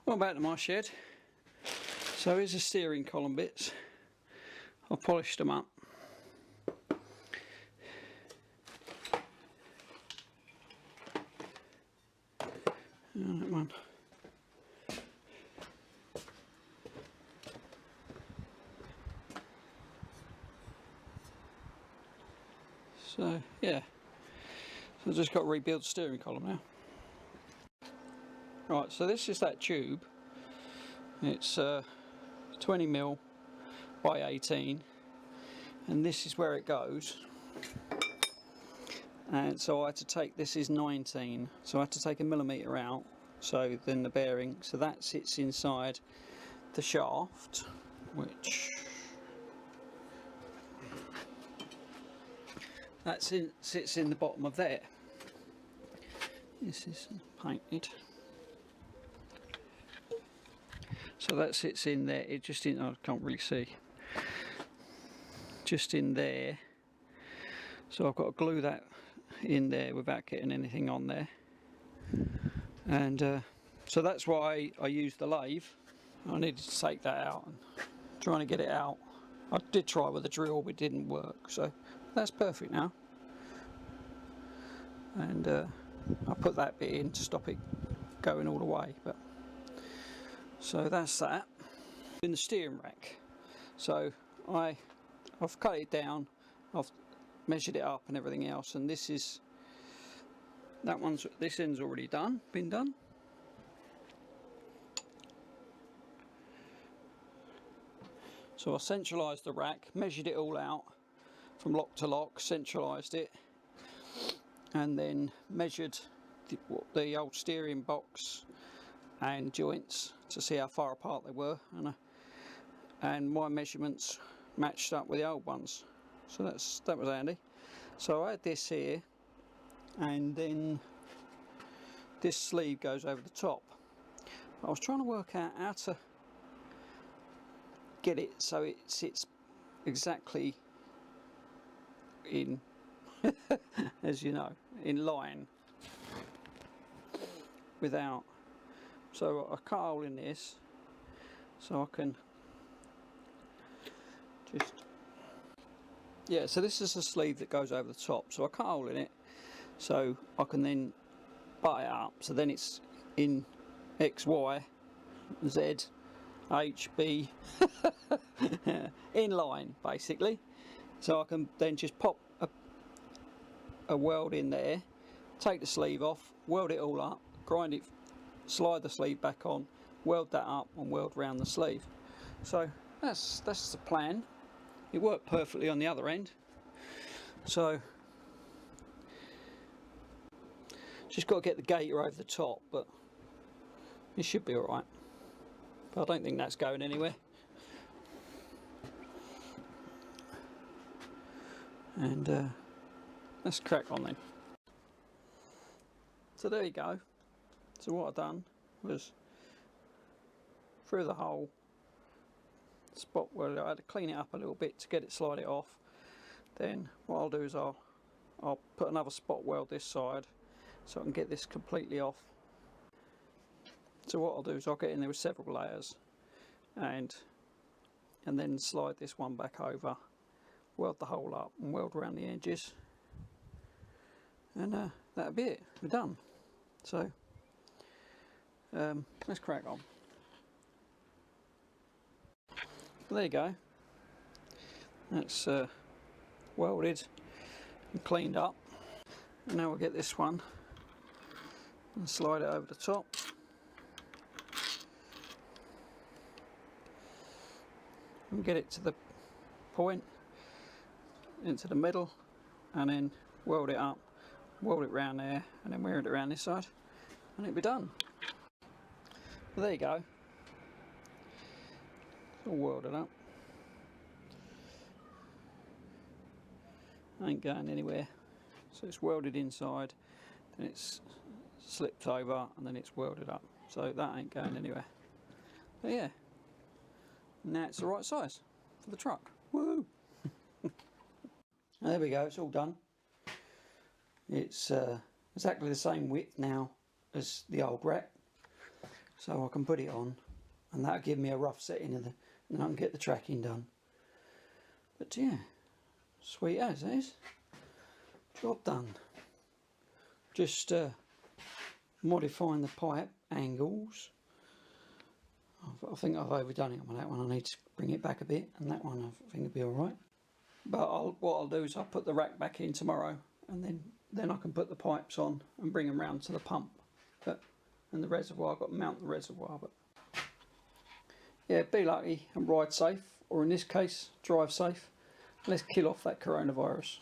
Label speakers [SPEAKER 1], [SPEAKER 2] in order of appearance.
[SPEAKER 1] Well, back to my shed. So here's the steering column bits. I've polished them up. And that one. So yeah, so I've just got to rebuild the steering column now. Right, so this is that tube. It's 20mm by 18, and this is where it goes. And so I had to take, this is 19, so I had to take a millimetre out, so then the bearing, so that sits inside the shaft, which sits in the bottom of there. This is painted, so that sits in there. It just in, I can't really see, just in there. So I've got to glue that in there without getting anything on there, and so that's why I used the lathe. I needed to take that out and trying to get it out. I did try with a drill, but it didn't work, so that's perfect now. And I put that bit in to stop it going all the way. But so that's that. In the steering rack, so I've cut it down, I've measured it up and everything else, and this is this end's already been done. So I centralised the rack, measured it all out from lock to lock, centralised it, and then measured the old steering box and joints to see how far apart they were, and my measurements matched up with the old ones, so that was handy. So I had this here, and then this sleeve goes over the top. I was trying to work out how to get it so it sits exactly in as you know, in line without, so I cut a hole in this so I can just, yeah, so this is the sleeve that goes over the top, so I cut a hole in it so I can then butt it up, so then it's in X, Y, Z, H, B in line basically, so I can then just pop a weld in there, take the sleeve off, weld it all up, grind it, slide the sleeve back on, weld that up and weld round the sleeve. So that's the plan. It worked perfectly on the other end, so just got to get the gaiter over the top, but it should be alright. But I don't think that's going anywhere. And let's crack on then. So there you go. So what I've done was through the hole, spot where I had to clean it up a little bit to get it, slide it off. Then what I'll do is I'll put another spot weld this side so I can get this completely off. So what I'll do is I'll get in there with several layers and then slide this one back over, weld the hole up and weld around the edges, and that'll be it, we're done. So let's crack on. Well, there you go, that's welded and cleaned up. And now we'll get this one and slide it over the top. And get it to the point, into the middle, and then weld it up, weld it round there, and then weld it around this side, and it'll be done. Well, there you go, it's all welded up, ain't going anywhere. So it's welded inside, then it's slipped over, and then it's welded up, so that ain't going anywhere. But yeah, now it's the right size for the truck. Woo! There we go, it's all done. It's exactly the same width now as the old rack. so I can put it on, and that'll give me a rough setting of the, and I can get the tracking done. But yeah, sweet as is. Job done. Just modifying the pipe angles. I think I've overdone it on that one. I need to bring it back a bit, and that one I think will be alright. But what I'll do is I'll put the rack back in tomorrow, and then I can put the pipes on and bring them round to the pump. And the reservoir, I've got to mount the reservoir. But yeah, be lucky and ride safe, or in this case, drive safe. Let's kill off that coronavirus.